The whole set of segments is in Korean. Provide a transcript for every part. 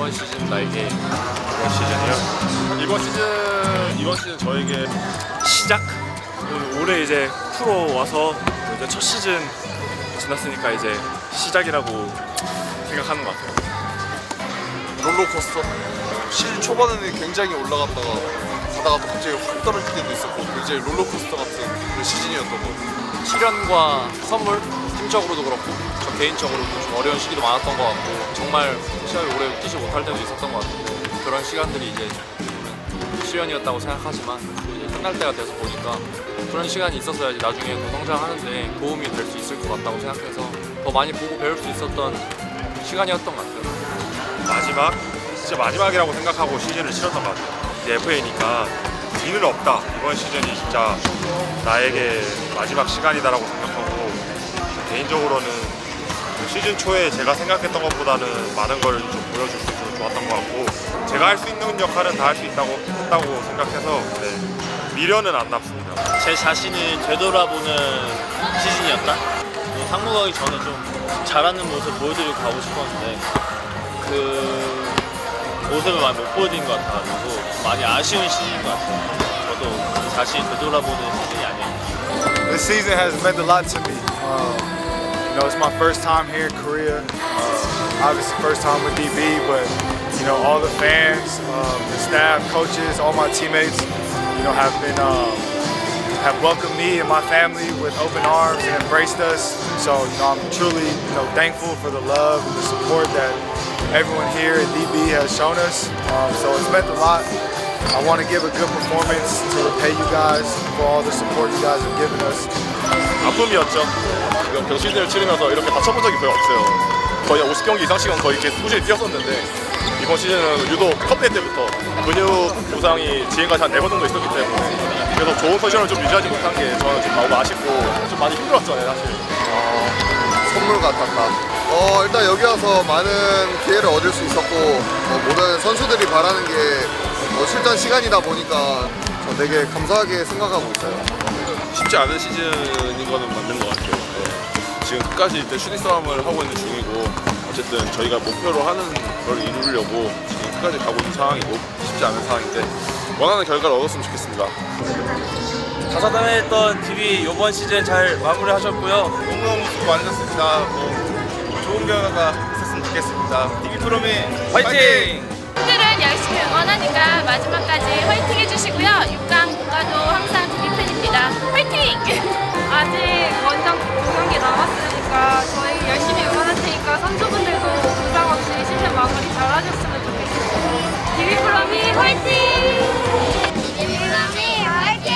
이번 시즌 나에게. 이번 시즌이요? 이번 시즌 저에게 시작? 올해 이제 프로 와서 이제 첫 시즌 지났으니까 이제 시작이라고 생각하는 것 같아요. 롤러코스터. 시즌 초반에는 굉장히 올라갔다가 가다가 또 갑자기 확 떨어질 때도 있었고 굉장히 롤러코스터 같은 그런 시즌이었던 것 같아요. 시련과 선물, 팀적으로도 그렇고 저 개인적으로도 좀 어려운 시기도 많았던 것 같고 정말 시합을 오래 뛰지 못할 때도 있었던 것 같은데 그런 시간들이 이제 시련이었다고 생각하지만 또 이제 끝날 때가 돼서 보니까 그런 시간이 있었어야지 나중에 또 성장하는데 도움이 될 수 있을 것 같다고 생각해서 더 많이 보고 배울 수 있었던 시간이었던 것 같아요. 진짜 마지막이라고 생각하고 시즌을 치렀던 것 같아요. 이제 FA니까 뒤는 없다. 이번 시즌이 진짜 나에게 마지막 시간이다라고 생각하고 개인적으로는 시즌 초에 제가 생각했던 것보다는 많은 걸 좀 보여줄 수 있어서 좋았던 것 같고 제가 할 수 있는 역할은 다 할 수 했다고 생각해서 미련은 안 남습니다. 제 자신을 되돌아보는 시즌이었다. 상무 가기 전에 좀 잘하는 모습 보여드리고 가고 싶었는데 그 모습을 많이 못 보여드린 것 같아가지고 많이 아쉬운 시즌인 것 같아요. 저도 제 자신을 되돌아보는 시즌이 아니에요. This season has meant a lot to me. You know, it's my first time here in Korea. Obviously, first time with DB, but you know, all the fans, the staff, coaches, all my teammates, you know, have welcomed me and my family with open arms and embraced us. So, you know, I'm truly, you know, thankful for the love and the support that everyone here at DB has shown us. So it's meant a lot. I want to give a good performance to repay you guys for all the support you guys have given us. 아픔이었죠. 이번 시즌을 치르면서 이렇게 다쳐본 적이 거의 없어요. 거의 50경기 이상씩은 거의 이렇게 꾸준히 뛰었었는데 이번 시즌은 유독 컵대 때부터 근육 부상이 지금까지 한 4번 정도 있었기 때문에 그래서 좋은 컨디션을 좀 유지하지 못한 게 저는 좀 너무 아쉽고 좀 많이 힘들었죠, 사실. 선물 같았다. 일단 여기 와서 많은 기회를 얻을 수 있었고 모든 선수들이 바라는 게 실전 시간이다 보니까 저 되게 감사하게 생각하고 있어요. 쉽지 않은 시즌인 거는 맞는 것 같아요. 지금 끝까지 일단 슈팅 싸움을 하고 있는 중이고 어쨌든 저희가 목표로 하는 걸 이루려고 지금 끝까지 가고 있는 상황이고 쉽지 않은 상황인데 원하는 결과를 얻었으면 좋겠습니다. 다사다난했던 DB 이번 시즌 잘 마무리하셨고요. 너무너무 수고 많으셨습니다. 좋은 결과가 있었으면 좋겠습니다. DB프로미 화이팅! 팬들은 열심히 응원하니까 마지막까지 화이팅 해주시고요. 6강 국가도 항상 DB 팬입니다. 화이팅! 아직 원정 2경기 남았으니까 저희 열심히 응원할 테니까 선수분들도 부상 없이 시즌 마무리 잘 하셨으면 좋겠습니다. DB프로미 화이팅! DB프로미 화이팅!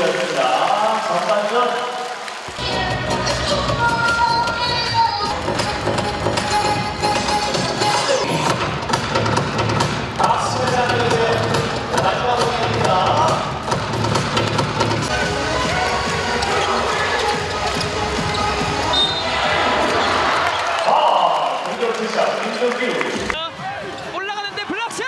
의미였습니다. 전반전 올라가는데 블락샷.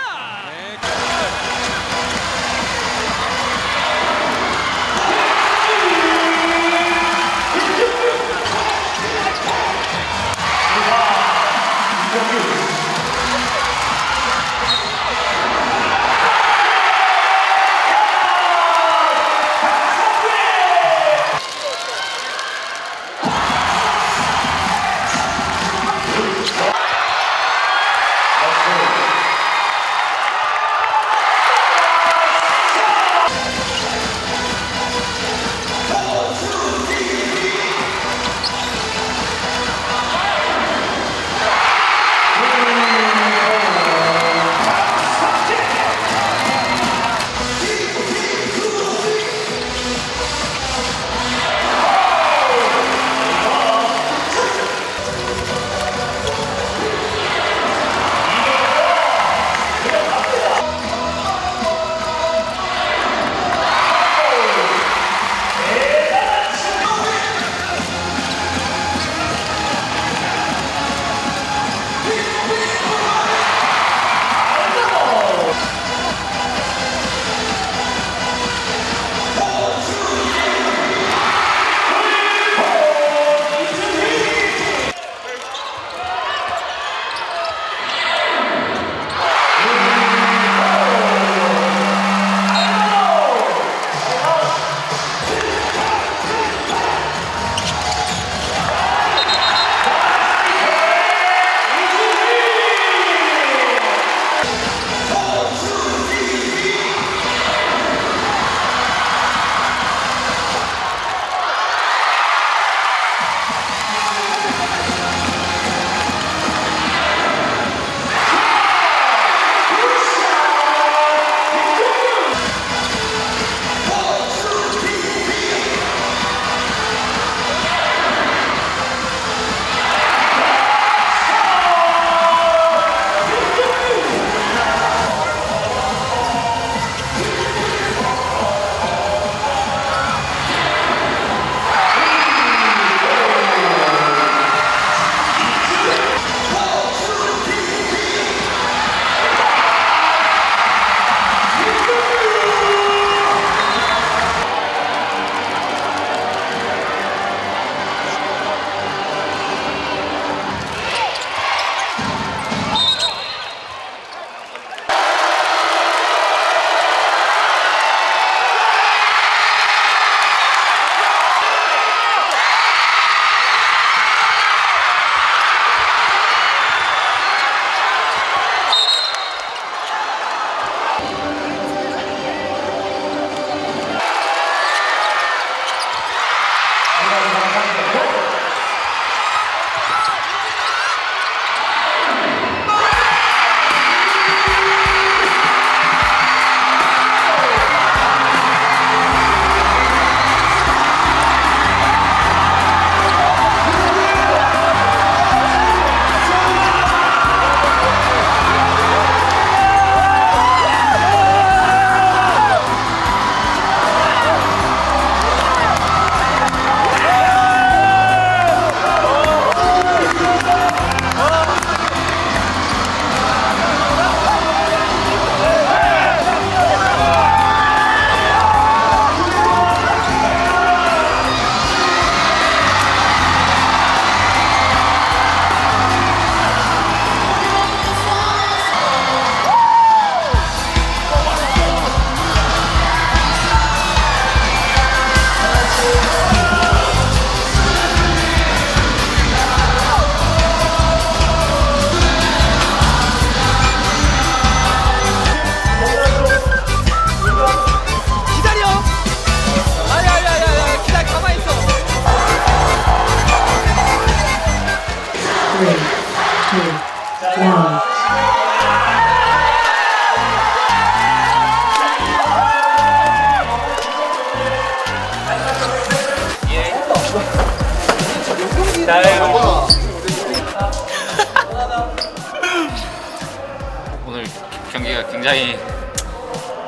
굉장히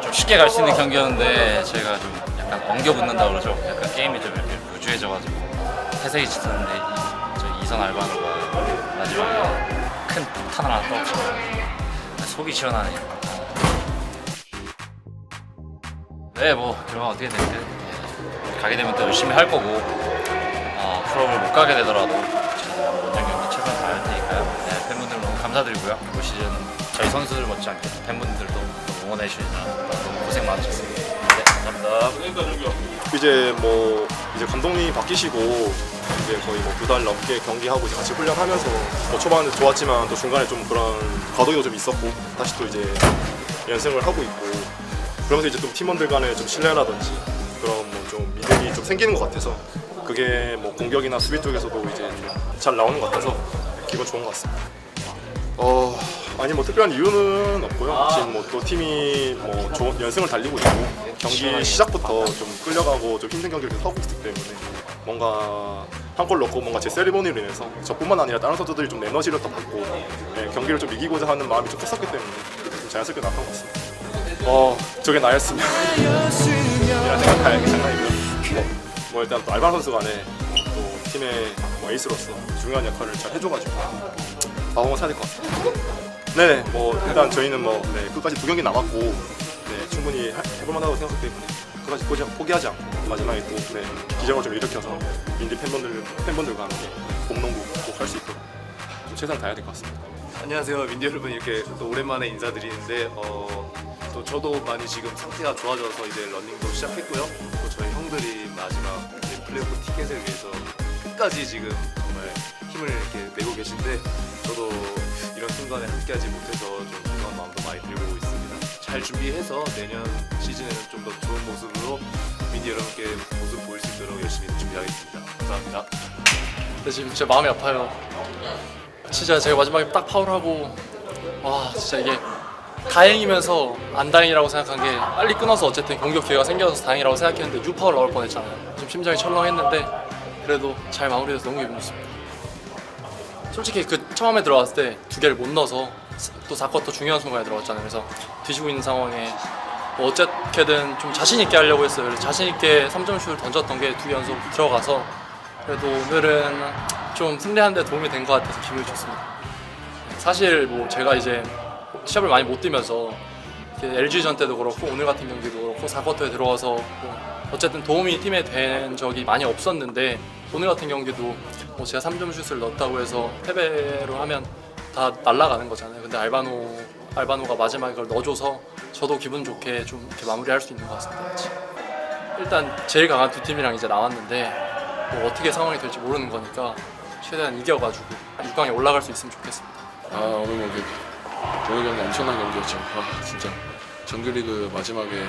좀 쉽게 갈 수 있는 경기였는데 저희가 좀 약간 엉겨붙는다고 그러죠. 약간 게임이 좀 이렇게 루즈해져가지고 회색이 짙었는데 저 이선 알바노가 마지막에 큰 폭탄 하나 떠오르고 속이 시원하네요. 네, 뭐 결과가 어떻게 됐든 가게 되면 또 열심히 할 거고 프로를 못 가게 되더라도 저희가 원정 경기 최선 다할 테니까요. 네, 팬분들 너무 감사드리고요. 올 시즌 저희 선수들 못지않게 팬분들도 너무 응원해 주시느라 너무 고생 많으셨습니다. 네, 감사합니다. 이제 감독님이 바뀌시고 이제 거의 뭐 2달 넘게 경기하고 이제 같이 훈련하면서 뭐 초반에 좋았지만 또 중간에 좀 그런 과도기도 좀 있었고 다시 또 이제 연승을 하고 있고 그러면서 이제 좀 팀원들 간에 좀 신뢰라든지 그런 뭐 좀 믿음이 좀 생기는 것 같아서 그게 뭐 공격이나 수비 쪽에서도 이제 잘 나오는 것 같아서 기분 좋은 것 같습니다. 아니 뭐 특별한 이유는 없고요. 지금 뭐 또 팀이 뭐 좋은 연승을 달리고 있고 경기 시작부터 좀 끌려가고 좀 힘든 경기를 계속 하고 있기 때문에 뭔가 한 골 넣고 뭔가 제 세리머니로 인해서 저뿐만 아니라 다른 선수들이 좀 에너지를 더 받고 경기를 좀 이기고자 하는 마음이 좀 컸었기 때문에 좀 자연스럽게 나왔던 것 같습니다. 저게 나였으면 이런 생각할 장난이고요. 뭐 일단 또 알바노 선수 간에 또 팀의 뭐 에이스로서 중요한 역할을 잘 해줘가지고 한번 사야 될 것 같습니다. 네, 뭐 일단 저희는 뭐 끝까지 2경기 남았고 충분히 해볼만하다고 생각하기 때문에 끝까지 포기하지 않고 마지막에 또 기적을 좀 일으켜서 윈디 팬분들과 함께 봄농구 꼭 할 수 있도록 좀 최선을 다해야 될 것 같습니다. 안녕하세요, 윈디 여러분. 이렇게 또 오랜만에 인사드리는데 또 저도 많이 지금 상태가 좋아져서 이제 러닝도 시작했고요. 또 저희 형들이 마지막 이제 플레이오프 티켓을 위해서 끝까지 지금 정말 힘을 이렇게 내고 계신데 저도 이런 순간에 함께하지 못해서 좀 죄송한 마음도 많이 들고 있습니다. 잘 준비해서 내년 시즌에는 좀 더 좋은 모습으로 윈디 여러분께 모습 보일 수 있도록 열심히 준비하겠습니다. 감사합니다. 근데 지금 진짜 마음이 아파요. 진짜 제가 마지막에 딱 파울하고 와 진짜 이게 다행이면서 안 다행이라고 생각한 게 빨리 끊어서 어쨌든 공격 기회가 생겨서 다행이라고 생각했는데 6파울 나올 뻔했잖아요. 좀 심장이 철렁했는데 그래도 잘 마무리돼서 너무 기분 좋습니다. 솔직히 그 처음에 들어왔을 때 2개를 못 넣어서 또 4쿼터 중요한 순간에 들어갔잖아요. 그래서 뒤지고 있는 상황에 뭐 어쨌든 좀 자신 있게 하려고 했어요. 그래서 자신 있게 3점 슛을 던졌던 게 2개 연속 들어가서 그래도 오늘은 좀 승리하는 데 도움이 된 것 같아서 기분이 좋습니다. 사실 뭐 제가 이제 시합을 많이 못 뛰면서 LG전 때도 그렇고 오늘 같은 경기도 그렇고 4쿼터에 들어와서 뭐 어쨌든 도움이 팀에 된 적이 많이 없었는데 오늘 같은 경기도 뭐 제가 3점 슛을 넣었다고 해서 패배로 하면 다 날아가는 거잖아요. 근데 알바노가 마지막에 그걸 넣어줘서 저도 기분 좋게 좀 이렇게 마무리할 수 있는 것 같습니다. 일단 제일 강한 2팀이랑 이제 나왔는데 뭐 어떻게 상황이 될지 모르는 거니까 최대한 이겨가지고 6강에 올라갈 수 있으면 좋겠습니다. 오늘 경기 오늘 경기 엄청난 경기였죠. 진짜 정규리그 마지막에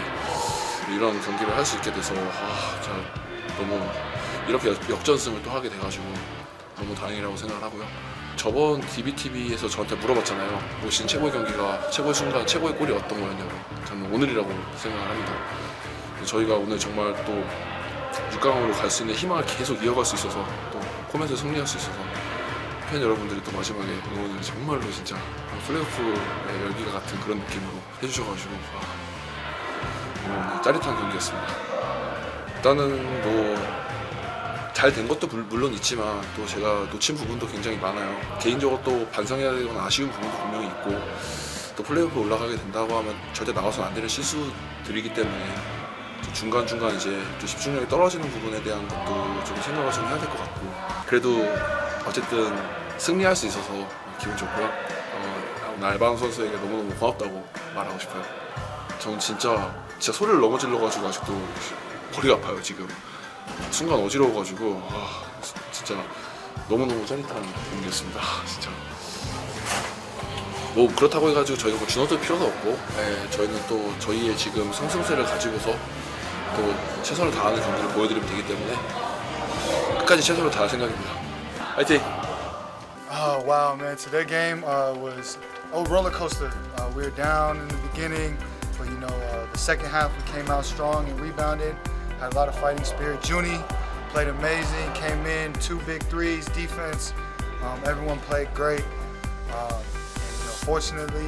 이런 경기를 할 수 있게 돼서 진짜 너무 이렇게 역전승을 또 하게 돼가지고 너무 다행이라고 생각을 하고요. 저번 DBTV에서 저한테 물어봤잖아요. 올 시즌 최고의 경기가 최고의 순간 최고의 골이 어떤 거였냐고. 저는 오늘이라고 생각을 합니다. 저희가 오늘 정말 또 6강으로 갈 수 있는 희망을 계속 이어갈 수 있어서 또 홈에서 승리할 수 있어서 팬 여러분들이 또 마지막에 응원을 정말로 진짜 플레이오프의 열기가 같은 그런 느낌으로 해주셔가지고 너무 짜릿한 경기였습니다. 일단은 뭐 잘 된 것도 물론 있지만 또 제가 놓친 부분도 굉장히 많아요. 개인적으로 또 반성해야 되거나 아쉬운 부분도 분명히 있고 또 플레이오프 올라가게 된다고 하면 절대 나와서는 안 되는 실수들이기 때문에 중간중간 이제 또 집중력이 떨어지는 부분에 대한 것도 좀 생각을 좀 해야 될 것 같고 그래도 어쨌든 승리할 수 있어서 기분 좋고요. 오늘 알바노 선수에게 너무너무 고맙다고 말하고 싶어요. 저는 진짜 소리를 너무 질러가지고 아직도 머리가 아파요 지금. 순간 어지러워가지고 진짜 너무너무 짜릿한 경기였습니다. 진짜 뭐 그렇다고 해가지고 저희가 뭐 주눅들 필요도 없고 저희는 또 저희의 지금 상승세를 가지고서 또 최선을 다하는 경기를 보여드리면 되기 때문에 끝까지 최선을 다할 생각입니다. 화이팅! Wow, man! Today game was roller coaster. We were down in the beginning, but the second half we came out strong and rebounded. Had a lot of fighting spirit. Junie played amazing. Came in 2 big threes. Defense, everyone played great. Fortunately,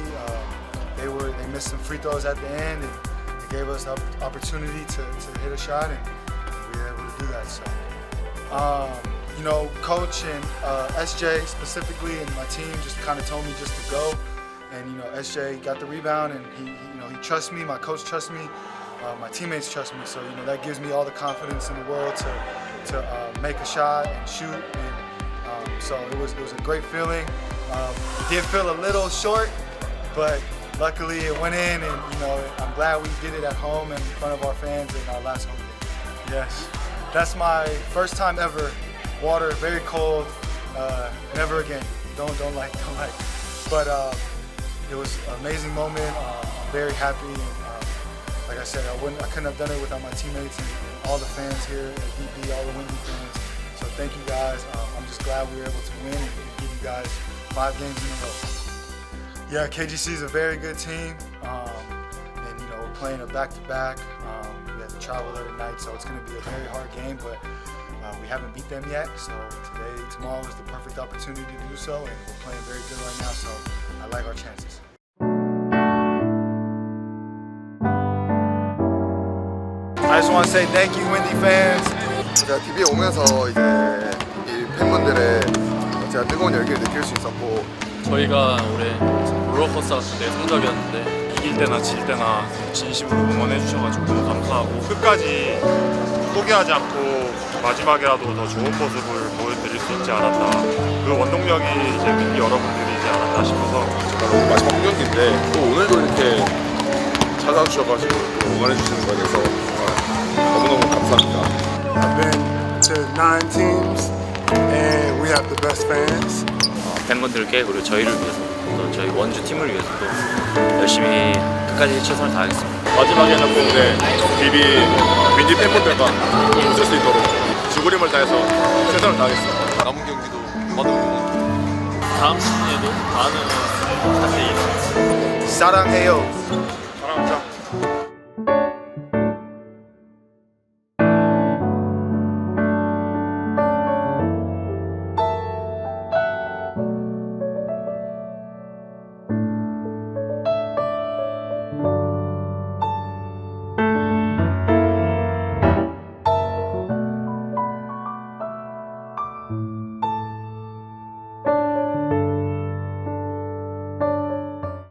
they missed some free throws at the end, and they gave us the opportunity to hit a shot, and we were able to do that. So, you know, coach and SJ specifically, and my team just kind of told me just to go, and you know, SJ got the rebound, and he trusts me. My coach trusts me. My teammates trust me. So you know, that gives me all the confidence in the world to make a shot and shoot. And so it was a great feeling. It did feel a little short, but luckily it went in, and you know, I'm glad we did it at home and in front of our fans in our last home game. Yes, that's my first time ever. Water, very cold. Never again. Don't like. But it was an amazing moment. I'm very happy. And, like I said, I couldn't have done it without my teammates and all the fans here at DB, all the Windy fans. So thank you guys. I'm just glad we were able to win and give you guys 5 games in a row. Yeah, KGC is a very good team, and you know, we're playing a back-to-back. We have to travel there tonight, so it's going to be a very hard game, but we haven't beat them yet. So tomorrow is the perfect opportunity to do so, and we're playing very good right now, so I like our chances. I just want to say thank you, Windy fans. 제가 DB에 오면서 이제 이 팬분들의 제가 뜨거운 열기를 느낄 수 있었고, 저희가 올해 롤러코스터 같은 데 성적이었는데 이길 때나 질 때나 진심으로 응원해 주셔가지고 너무 감사하고 끝까지 포기하지 않고 마지막이라도 더 좋은 모습을 보여드릴 수 있지 않았나, 그 원동력이 이제 윈디 여러분들이지 않았나 싶어서 오늘 마지막 홈경기인데 또 오늘도 이렇게 찾아주셔가지고 또 응원해주시는 거에 대해서 너무너무 감사합니다. I've been to 9 teams, and we have the best fans. 팬분들께 그리고 저희를 위해서 또 저희 원주 팀을 위해서도 열심히 끝까지 최선을 다하겠습니다. 마지막에는 꼭 이제 DB 윈디 팬분들과 웃을 수 있도록 죽으림을 다해서 최선을 다하겠습니다. 남은 경기도 많은 응원 다음 시즌에도 많은 응원 부탁드리겠습니다. 사랑해요.